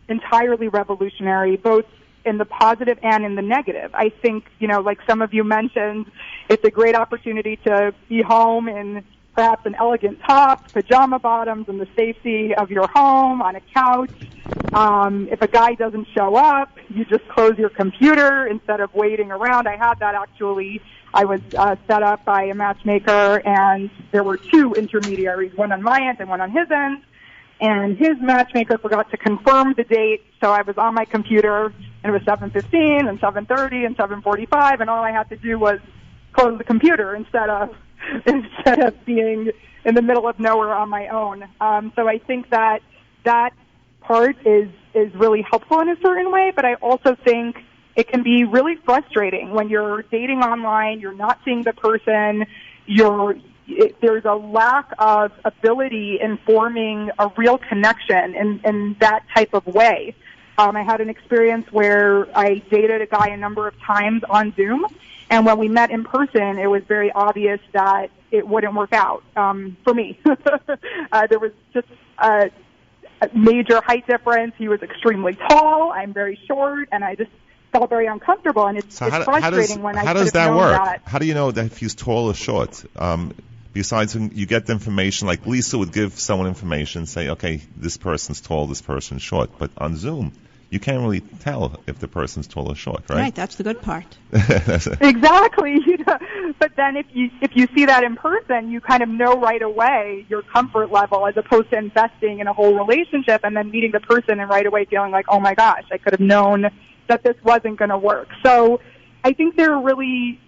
entirely revolutionary, both in the positive and in the negative. I think, like some of you mentioned, it's a great opportunity to be home in perhaps an elegant top, pajama bottoms, in the safety of your home, on a couch. If a guy doesn't show up, you just close your computer instead of waiting around. I had that actually. I was set up by a matchmaker, and there were two intermediaries, one on my end and one on his end. and his matchmaker forgot to confirm the date, so I was on my computer, and it was 7:15 and 7:30 and 7:45, and all I had to do was close the computer instead of being in the middle of nowhere on my own. So I think that part is really helpful in a certain way, but I also think it can be really frustrating when you're dating online, you're not seeing the person, there's a lack of ability in forming a real connection in that type of way. I had an experience where I dated a guy a number of times on Zoom, and when we met in person, it was very obvious that it wouldn't work out for me. There was just a major height difference. He was extremely tall. I'm very short, and I just felt very uncomfortable. And it's frustrating when I could have known that. How do you know that if he's tall or short? Besides, you get the information, like Lisa would give someone information, say, okay, this person's tall, this person's short. But on Zoom, you can't really tell if the person's tall or short, right? Right, that's the good part. Exactly. But then if you see that in person, you kind of know right away your comfort level, as opposed to investing in a whole relationship and then meeting the person and right away feeling like, oh my gosh, I could have known that this wasn't going to work. So I think there are really,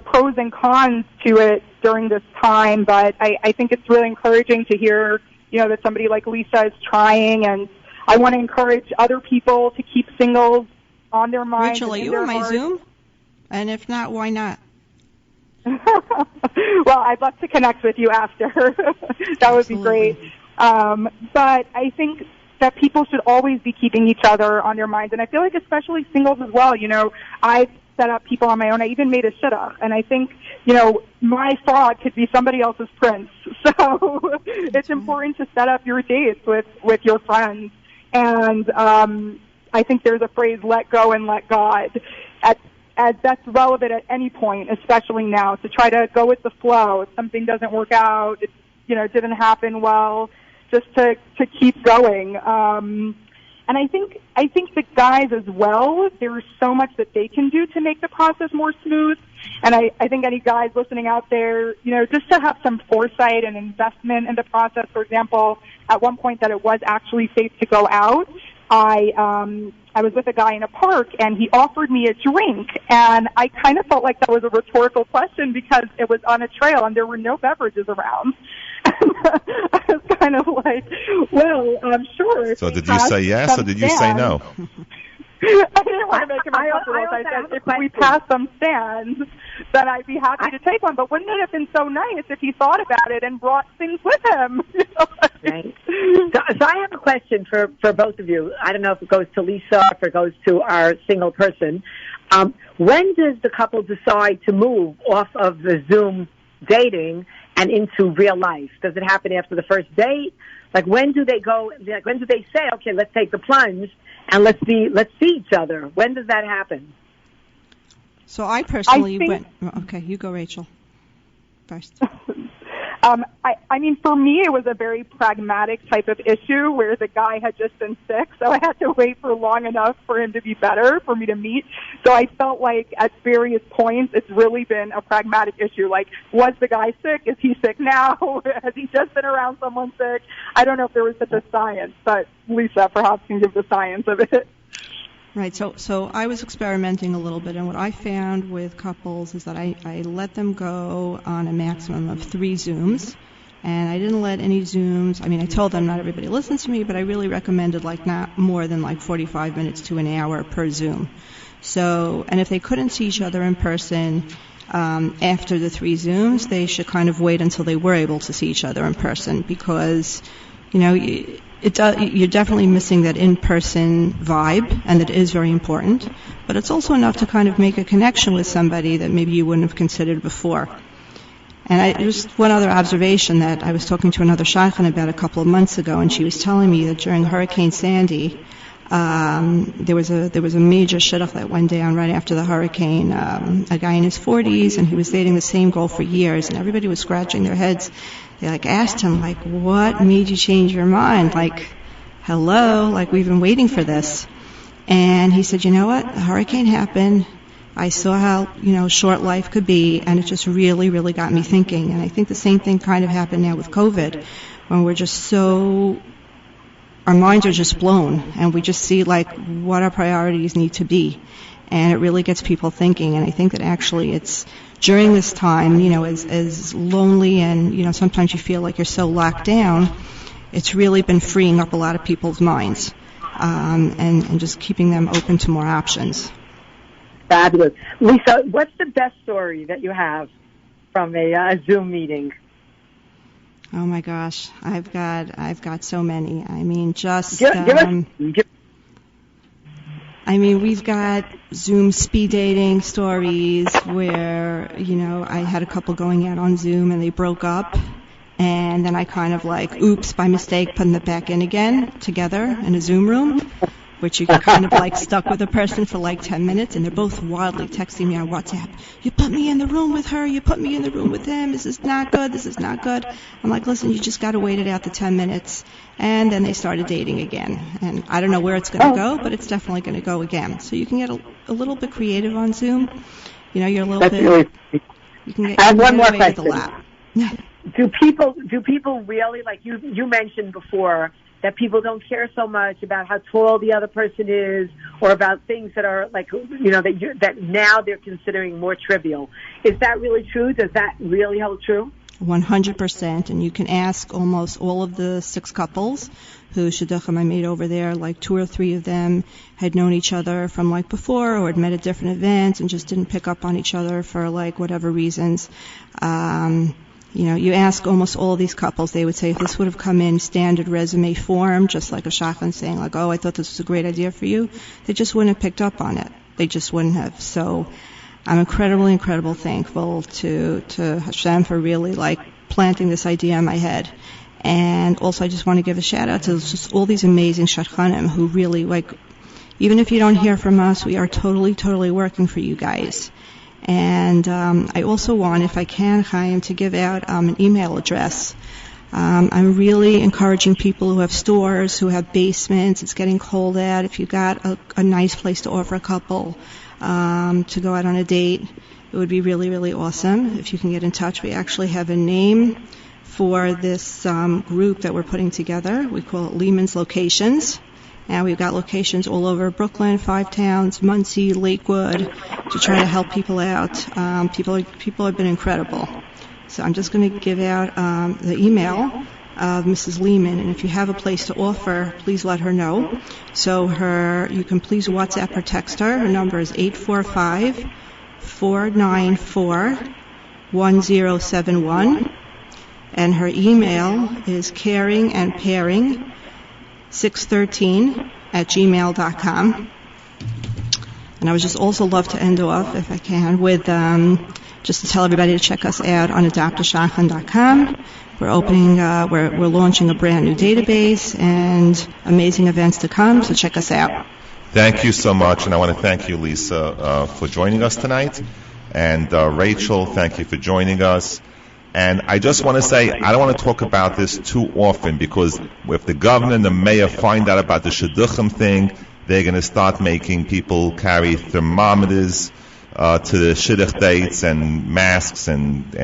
pros and cons to it during this time, but I think it's really encouraging to hear, that somebody like Lisa is trying, and I want to encourage other people to keep singles on their minds. Rachel, are you on my Zoom? And if not, why not? Well, I'd love to connect with you after. That would be great. But I think that people should always be keeping each other on their minds. And I feel like especially singles as well. I've set up people on my own. I even made a shidduch. And I think, my fraud could be somebody else's prince. So it's important to set up your dates with your friends. And I think there's a phrase, let go and let God. That's relevant at any point, especially now, to try to go with the flow. If something doesn't work out, it didn't happen well, just to keep going. And I think the guys as well, there's so much that they can do to make the process more smooth. And I think any guys listening out there, just to have some foresight and investment in the process. For example, at one point that it was actually safe to go out, I was with a guy in a park, and he offered me a drink, and I kind of felt like that was a rhetorical question because it was on a trail and there were no beverages around. I was kind of like, well, I'm sure. So did you say yes or did you say no? I didn't want to make him uncomfortable. I said, if we pass some stands, then I'd be happy to take one. But wouldn't it have been so nice if he thought about it and brought things with him? Right. So I have a question for both of you. I don't know if it goes to Lisa or if it goes to our single person. When does the couple decide to move off of the Zoom dating and into real life? Does it happen after the first date? Like, when do they go? Like, when do they say, okay, let's take the plunge and let's see each other? When does that happen? So I personally went. Okay, you go, Rachel. First. I mean, for me, it was a very pragmatic type of issue where the guy had just been sick, so I had to wait for long enough for him to be better, for me to meet. So I felt like at various points, it's really been a pragmatic issue. Like, was the guy sick? Is he sick now? Has he just been around someone sick? I don't know if there was such a science, but Lisa perhaps can give the science of it. Right, so I was experimenting a little bit, and what I found with couples is that I let them go on a maximum of 3 Zooms, and I didn't let any Zooms. I mean, I told them not everybody listens to me, but I really recommended not more than 45 minutes to an hour per Zoom. So, and if they couldn't see each other in person after the 3 Zooms, they should kind of wait until they were able to see each other in person, because, you're definitely missing that in-person vibe, and that is very important. But it's also enough to kind of make a connection with somebody that maybe you wouldn't have considered before. And just one other observation that I was talking to another Shadchan about a couple of months ago, and she was telling me that during Hurricane Sandy, there was a major shidduch that went down right after the hurricane. A guy in his 40s, and he was dating the same girl for years, and everybody was scratching their heads. They asked him, what made you change your mind? Hello, we've been waiting for this. And he said, you know what? The hurricane happened. I saw how, short life could be, and it just really, really got me thinking. And I think the same thing kind of happened now with COVID, when we're just so our minds are just blown, and we just see like what our priorities need to be, and it really gets people thinking. And I think that actually it's during this time, as lonely and sometimes you feel like you're so locked down, it's really been freeing up a lot of people's minds, and just keeping them open to more options. Fabulous. Lisa, what's the best story that you have from a Zoom meeting? Oh my gosh, I've got so many. I mean, we've got Zoom speed dating stories where, I had a couple going out on Zoom and they broke up, and then I kind of oops, by mistake, putting them back in again together in a Zoom room, which you can kind of stuck with a person for 10 minutes, and they're both wildly texting me on WhatsApp. You put me in the room with her, you put me in the room with him, this is not good, this is not good. I'm like, listen, you just got to wait it out the 10 minutes. And then they started dating again. And I don't know where it's going to go, but it's definitely going to go again. So you can get a little bit creative on Zoom. You're a little That's bit... Really, you can get, I have one more away with the question. lap. Do people really, like you mentioned before, that people don't care so much about how tall the other person is, or about things that are that now they're considering more trivial? Is that really true? Does that really hold true? 100%, and you can ask almost all of the 6 couples who Shadchan I made over there. 2 or 3 of them had known each other from before, or had met at different events and just didn't pick up on each other for whatever reasons. You ask almost all of these couples, they would say if this would have come in standard resume form, just like a Shadchan saying oh, I thought this was a great idea for you, they just wouldn't have picked up on it. They just wouldn't have. So I'm incredibly thankful to Hashem for really planting this idea in my head. And also I just want to give a shout out to just all these amazing Shadchanim who really even if you don't hear from us, we are totally working for you guys. And I also want, if I can, Chaim, to give out an email address. I'm really encouraging people who have stores, who have basements, it's getting cold out. If you got a nice place to offer a couple to go out on a date, it would be really awesome if you can get in touch. We actually have a name for this group that we're putting together. We call it Lehman's Locations. And we've got locations all over Brooklyn, 5 towns, Muncie, Lakewood, to try to help people out. People have been incredible. So I'm just going to give out the email of Mrs. Lehman, and if you have a place to offer, please let her know. So you can please WhatsApp or text her. Her number is 845-494-1071, and her email is caringandpairing613@gmail.com. And I would just also love to end off, if I can, with just to tell everybody to check us out on adoptashadchan.com. We're we're launching a brand new database and amazing events to come, so check us out. Thank you so much, and I want to thank you, Lisa, for joining us tonight. And Rachel, thank you for joining us. And I just want to say, I don't want to talk about this too often, because if the governor and the mayor find out about the Shadchan thing, they're going to start making people carry thermometers to the shidduch dates and masks, and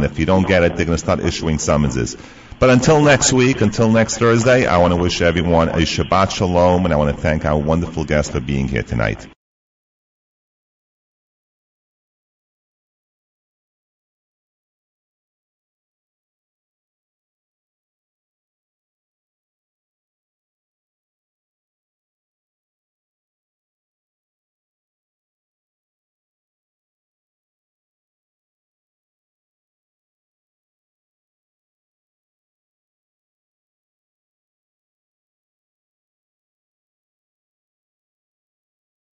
if you don't get it, they're going to start issuing summonses. But until next week, until next Thursday, I want to wish everyone a Shabbat Shalom, and I want to thank our wonderful guest for being here tonight.